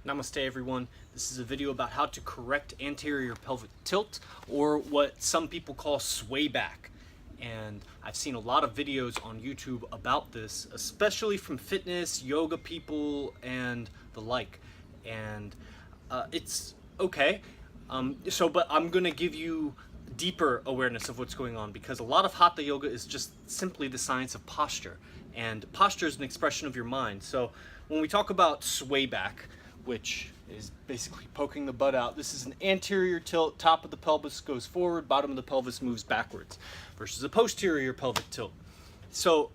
Namaste everyone. This is a video about how to correct anterior pelvic tilt, or what some people call sway back. And I've seen a lot of videos on YouTube about this, especially from fitness, yoga people, and the like. And it's okay. But I'm gonna give you deeper awareness of what's going on, because a lot of Hatha yoga is just simply the science of posture. And posture is an expression of your mind. So when we talk about sway back, which is basically poking the butt out, this is an anterior tilt. Top of the pelvis goes forward, bottom of the pelvis moves backwards, versus a posterior pelvic tilt. So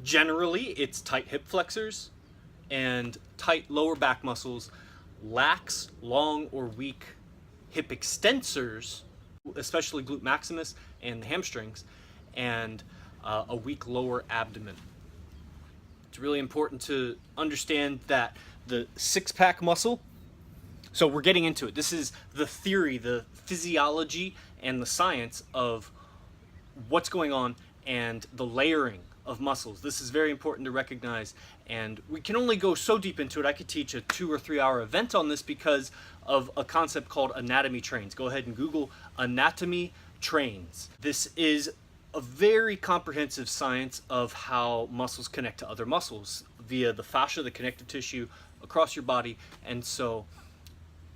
generally it's tight hip flexors and tight lower back muscles, lax, long, or weak hip extensors, especially glute maximus and the hamstrings, and a weak lower abdomen. It's really important to understand that the six-pack muscle, so we're getting into it. This is the theory, the physiology, and the science of what's going on and the layering of muscles. This is very important to recognize, and we can only go so deep into it. I could teach a 2 or 3 hour event on this because of a concept called anatomy trains. Go ahead and Google anatomy trains. This is a very comprehensive science of how muscles connect to other muscles via the fascia, the connective tissue across your body. And so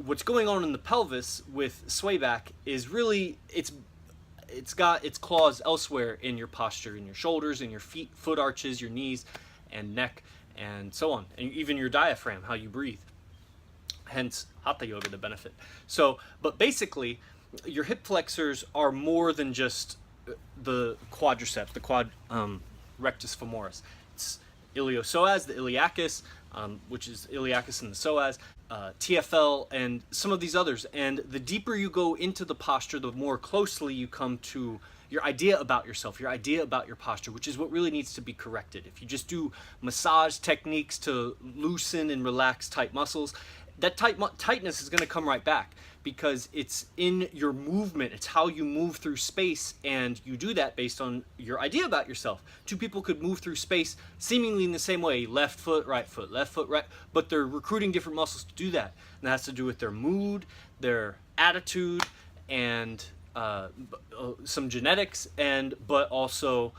what's going on in the pelvis with sway back is really, it's got its claws elsewhere in your posture, in your shoulders, in your feet, foot arches, your knees and neck, and so on, and even your diaphragm, how you breathe. Hence Hatha yoga, the benefit. So, but basically your hip flexors are more than just the quadriceps, the quad rectus femoris. It's iliopsoas, the iliacus, which is iliacus and the psoas, TFL, and some of these others. And the deeper you go into the posture, the more closely you come to your idea about yourself, your idea about your posture, which is what really needs to be corrected. If you just do massage techniques to loosen and relax tight muscles, that tightness is going to come right back, because it's in your movement. It's how you move through space, and you do that based on your idea about yourself. Two people could move through space seemingly in the same way, left foot, right, but they're recruiting different muscles to do that. And that has to do with their mood, their attitude, and some genetics, but also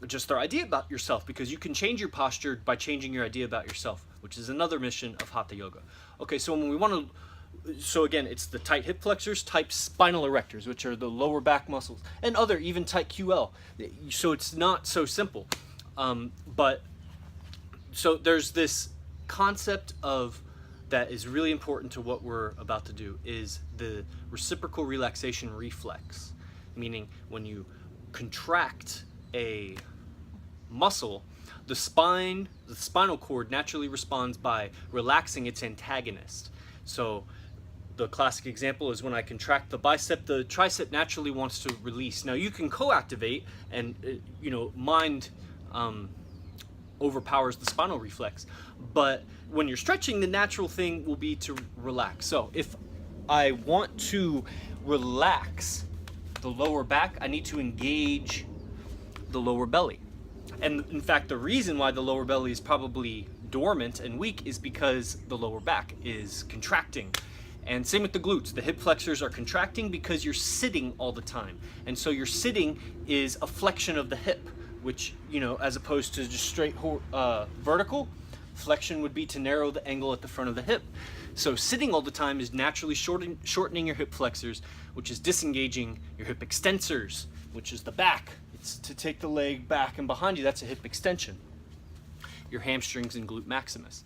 just their idea about yourself, because you can change your posture by changing your idea about yourself, which is another mission of Hatha yoga. Okay, so when we want to, so again, it's the tight hip flexors, tight spinal erectors, which are the lower back muscles, and other even tight QL. So it's not so simple. But so there's this concept of that is really important to what we're about to do, is the reciprocal relaxation reflex, meaning when you contract a muscle, the spinal cord naturally responds by relaxing its antagonist. So the classic example is when I contract the bicep, the tricep naturally wants to release. Now you can co-activate, and mind overpowers the spinal reflex, but when you're stretching, the natural thing will be to relax. So if I want to relax the lower back, I need to engage the lower belly. And in fact, the reason why the lower belly is probably dormant and weak is because the lower back is contracting. And same with the glutes. The hip flexors are contracting because you're sitting all the time. And so your sitting is a flexion of the hip, which, as opposed to just straight vertical, flexion would be to narrow the angle at the front of the hip. So sitting all the time is naturally shortening your hip flexors, which is disengaging your hip extensors, which is the back. It's to take the leg back and behind you. That's a hip extension. Your hamstrings and glute maximus.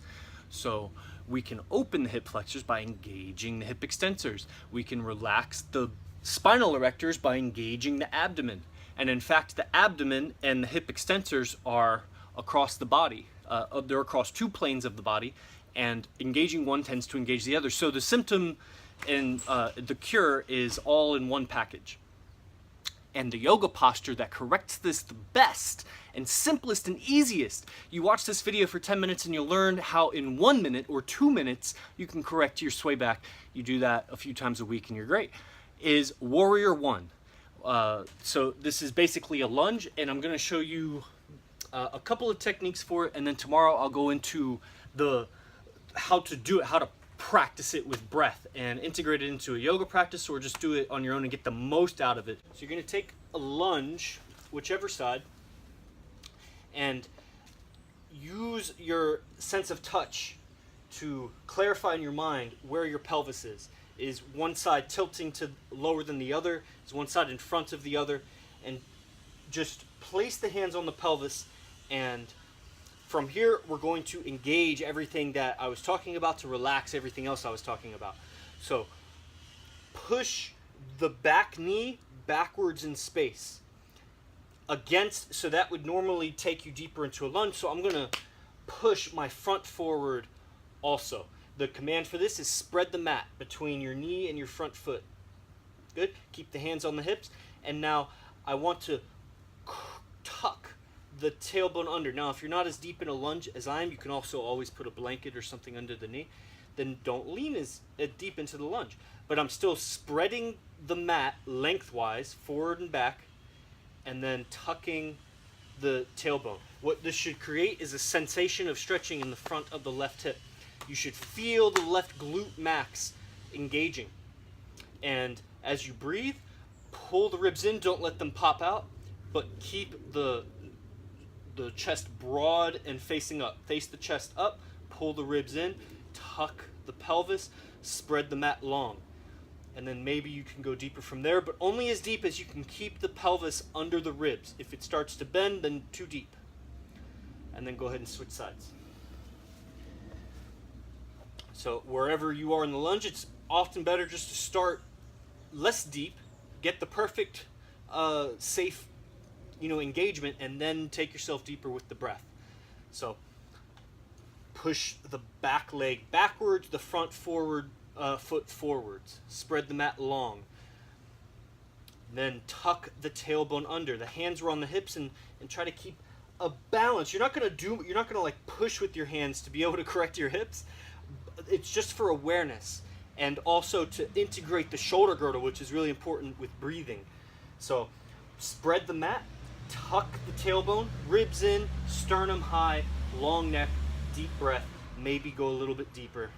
So we can open the hip flexors by engaging the hip extensors. We can relax the spinal erectors by engaging the abdomen. And in fact, the abdomen and the hip extensors are across the body. They're across two planes of the body, and engaging one tends to engage the other. So the symptom and the cure is all in one package. And the yoga posture that corrects this the best and simplest and easiest, you watch this video for 10 minutes and you'll learn how in 1 minute or 2 minutes you can correct your sway back. You do that a few times a week and you're great. Is Warrior One. So this is basically a lunge, and I'm going to show you a couple of techniques for it, and then tomorrow I'll go into how to do it, how to practice it with breath and integrate it into a yoga practice, or just do it on your own and get the most out of it. So you're going to take a lunge, whichever side, and use your sense of touch to clarify in your mind where your pelvis is. Is one side tilting to lower than the other? Is one side in front of the other? And just place the hands on the pelvis, and from here we're going to engage everything that I was talking about to relax everything else I was talking about. So push the back knee backwards in space against, so that would normally take you deeper into a lunge. So I'm going to push my front forward also. The command for this is spread the mat between your knee and your front foot. Good. Keep the hands on the hips. And now I want to tuck the tailbone under. Now, if you're not as deep in a lunge as I am, you can also always put a blanket or something under the knee. Then don't lean as deep into the lunge. But I'm still spreading the mat lengthwise, forward and back, and then tucking the tailbone. What this should create is a sensation of stretching in the front of the left hip. You should feel the left glute max engaging. And as you breathe, pull the ribs in, don't let them pop out, but keep the chest broad and facing up. Face the chest up, pull the ribs in, tuck the pelvis, spread the mat long. And then maybe you can go deeper from there, but only as deep as you can keep the pelvis under the ribs. If it starts to bend, then too deep. And then go ahead and switch sides. So wherever you are in the lunge, it's often better just to start less deep, get the perfect safe engagement, and then take yourself deeper with the breath. So push the back leg backwards, the front forward foot forwards. Spread the mat long. Then tuck the tailbone under. The hands are on the hips, and try to keep a balance. You're not gonna like push with your hands to be able to correct your hips. It's just for awareness, and also to integrate the shoulder girdle, which is really important with breathing. So spread the mat, tuck the tailbone, ribs in, sternum high, long neck, deep breath, maybe go a little bit deeper.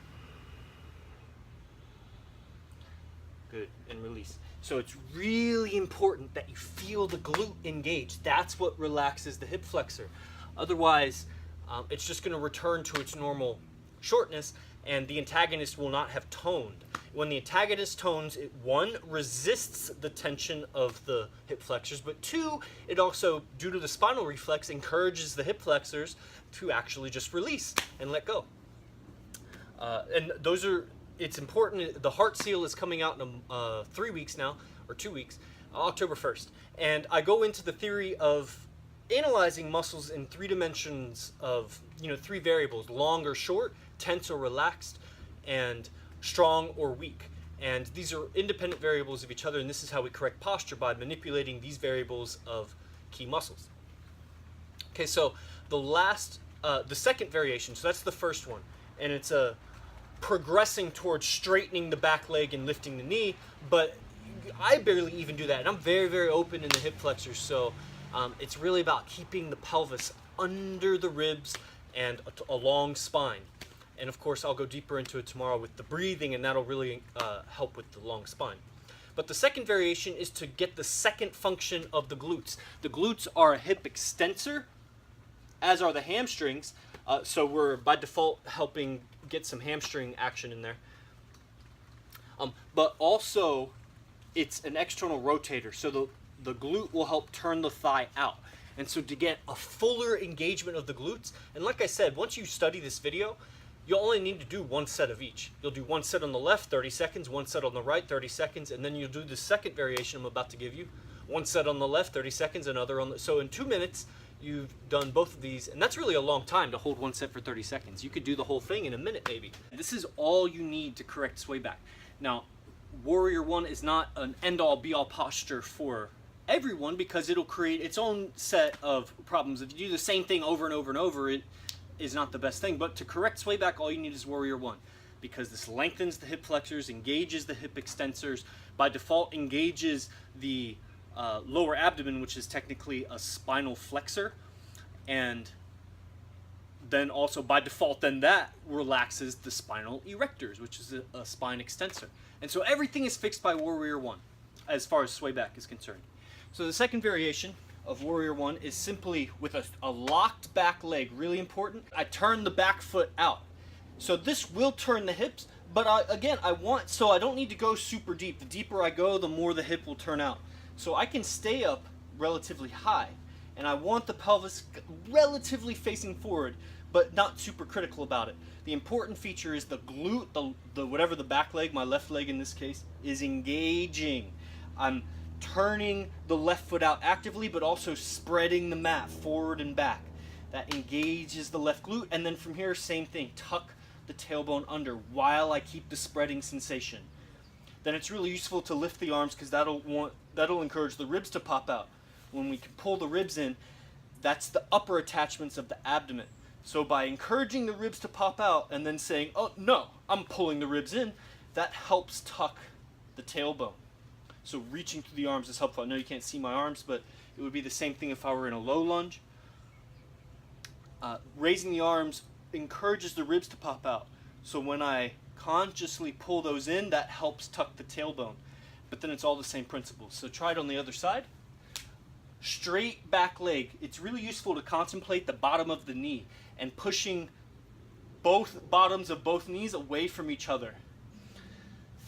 Good, and release. So it's really important that you feel the glute engage. That's what relaxes the hip flexor. Otherwise, it's just going to return to its normal shortness, and the antagonist will not have toned. When the antagonist tones, it, one, resists the tension of the hip flexors, but two, it also, due to the spinal reflex, encourages the hip flexors to actually just release and let go. And those are, it's important. The Heart Seal is coming out in 3 weeks now, or 2 weeks, October 1st. And I go into the theory of analyzing muscles in 3 dimensions of, 3 variables: long or short, tense or relaxed, and strong or weak. And these are independent variables of each other, and this is how we correct posture, by manipulating these variables of key muscles. Okay, so the second variation, so that's the first one, and it's progressing towards straightening the back leg and lifting the knee, but I barely even do that, and I'm very, very open in the hip flexors, so it's really about keeping the pelvis under the ribs and a long spine. And of course, I'll go deeper into it tomorrow with the breathing, and that'll really help with the long spine. But the second variation is to get the second function of the glutes. The glutes are a hip extensor, as are the hamstrings. So we're by default helping get some hamstring action in there. But also, it's an external rotator. So the glute will help turn the thigh out. And so to get a fuller engagement of the glutes, and like I said, once you study this video, you'll only need to do 1 set of each. You'll do 1 set on the left, 30 seconds, 1 set on the right, 30 seconds, and then you'll do the second variation I'm about to give you. 1 set on the left, 30 seconds, another on the... So in 2 minutes, you've done both of these, and that's really a long time to hold 1 set for 30 seconds. You could do the whole thing in a minute, maybe. This is all you need to correct sway back. Now, Warrior 1 is not an end-all, be-all posture for everyone, because it'll create its own set of problems. If you do the same thing over and over and over, it is not the best thing. But to correct sway back, all you need is Warrior 1, because this lengthens the hip flexors, engages the hip extensors, by default engages the lower abdomen, which is technically a spinal flexor, and then also by default, then that relaxes the spinal erectors, which is a spine extensor. And so everything is fixed by Warrior One as far as sway back is concerned. So the second variation of Warrior One is simply with a locked back leg, really important. I turn the back foot out. So this will turn the hips, but so I don't need to go super deep. The deeper I go, the more the hip will turn out. So I can stay up relatively high, and I want the pelvis relatively facing forward, but not super critical about it. The important feature is the glute, whatever the back leg, my left leg in this case, is engaging. I'm turning the left foot out actively, but also spreading the mat forward and back. That engages the left glute, and then from here, same thing, tuck the tailbone under while I keep the spreading sensation. Then it's really useful to lift the arms because that'll encourage the ribs to pop out. When we can pull the ribs in, that's the upper attachments of the abdomen. So by encouraging the ribs to pop out and then saying, oh no, I'm pulling the ribs in, that helps tuck the tailbone. So reaching through the arms is helpful. I know you can't see my arms, but it would be the same thing if I were in a low lunge. Raising the arms encourages the ribs to pop out. So when I consciously pull those in, that helps tuck the tailbone. But then it's all the same principles. So try it on the other side. Straight back leg. It's really useful to contemplate the bottom of the knee and pushing both bottoms of both knees away from each other.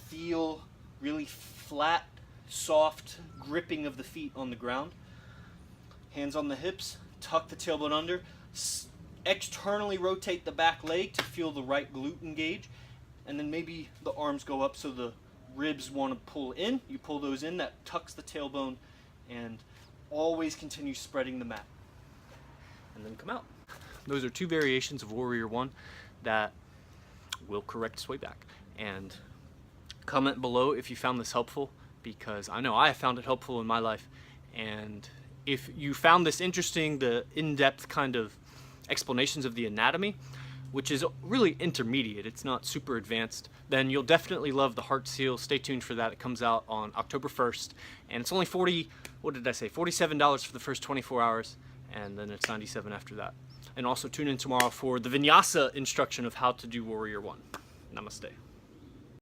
Feel really flat, soft gripping of the feet on the ground. Hands on the hips, tuck the tailbone under. Externally rotate the back leg to feel the right glute engage, and then maybe the arms go up so the ribs want to pull in. You pull those in, that tucks the tailbone, and always continue spreading the mat. And then come out. Those are two variations of Warrior One that will correct sway back. And comment below if you found this helpful, because I know I have found it helpful in my life. And if you found this interesting, the in-depth kind of explanations of the anatomy, which is really intermediate, it's not super advanced, then you'll definitely love the Heart Seal. Stay tuned for that. It comes out on October 1st, and it's only $47 for the first 24 hours, and then it's $97 after that. And also tune in tomorrow for the Vinyasa instruction of how to do Warrior One. Namaste.